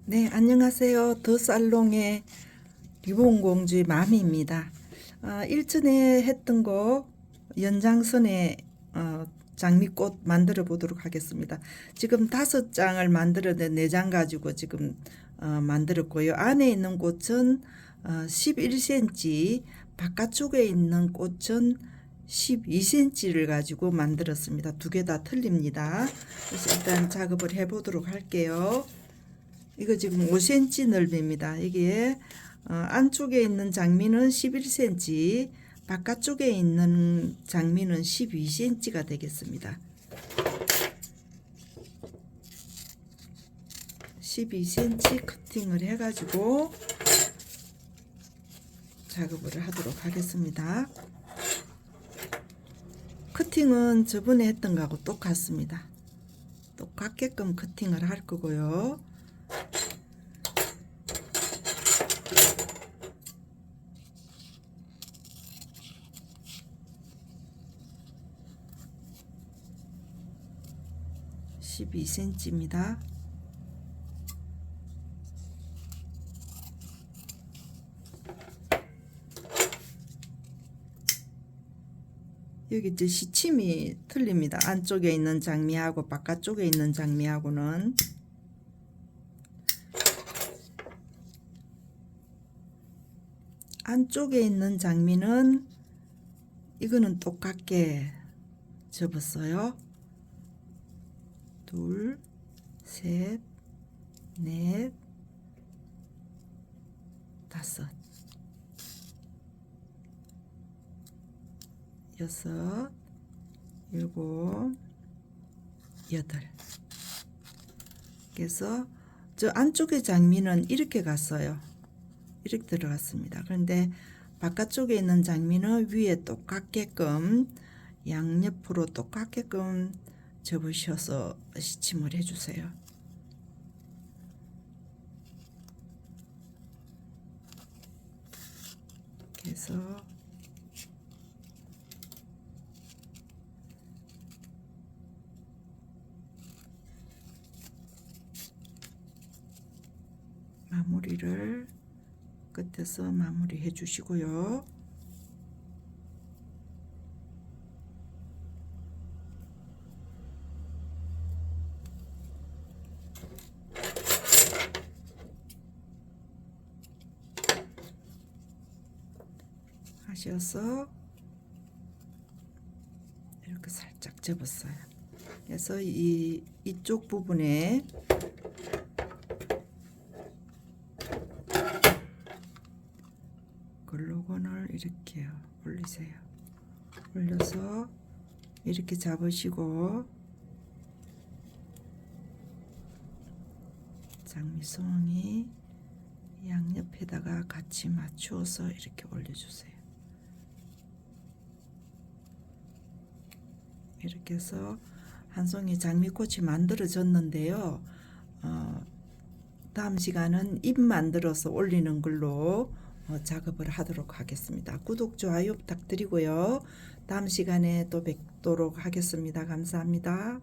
네, 안녕하세요. 더살롱의 리본공주의 마미입니다. 일전에 했던 거 연장선에 장미꽃 만들어 보도록 하겠습니다. 지금 5장을 만들었는데 4장 가지고 지금 만들었고요. 안에 있는 꽃은 11cm, 바깥쪽에 있는 꽃은 12cm를 가지고 만들었습니다. 두 개 다 틀립니다. 그래서 일단 작업을 해 보도록 할게요. 이거 지금 5cm 넓이입니다. 이게 안쪽에 있는 장미는 11cm, 바깥쪽에 있는 장미는 12cm가 되겠습니다. 12cm 커팅을 해가지고 작업을 하도록 하겠습니다. 커팅은 저번에 했던 거하고 똑같습니다. 똑같게끔 커팅을 할 거고요. (12cm입니다) 여기 이제 시침이 틀립니다. 안쪽에 있는 장미하고 바깥쪽에 있는 장미하고는 안쪽에 있는 장미는 이거는 똑같게 접었어요. 둘, 셋, 넷, 다섯, 여섯, 일곱, 여덟. 그래서 저 안쪽의 장미는 이렇게 갔어요. 이렇게 들어갔습니다. 그런데 바깥쪽에 있는 장미는 위에 똑같게끔 양옆으로 똑같게끔 접으셔서 시침을 해주세요. 그래서 마무리를 끝에서 마무리해 주시고요. 하셔서 이렇게 살짝 접었어요. 그래서 이쪽 부분에 글루건을 이렇게 올리세요. 올려서 이렇게 잡으시고 장미송이 양옆에다가 같이 맞추어서 이렇게 올려주세요. 이렇게 해서 한 송이 장미꽃이 만들어졌는데요. 다음 시간은 잎 만들어서 올리는 걸로 작업을 하도록 하겠습니다. 구독, 좋아요 부탁드리고요. 다음 시간에 또 뵙도록 하겠습니다. 감사합니다.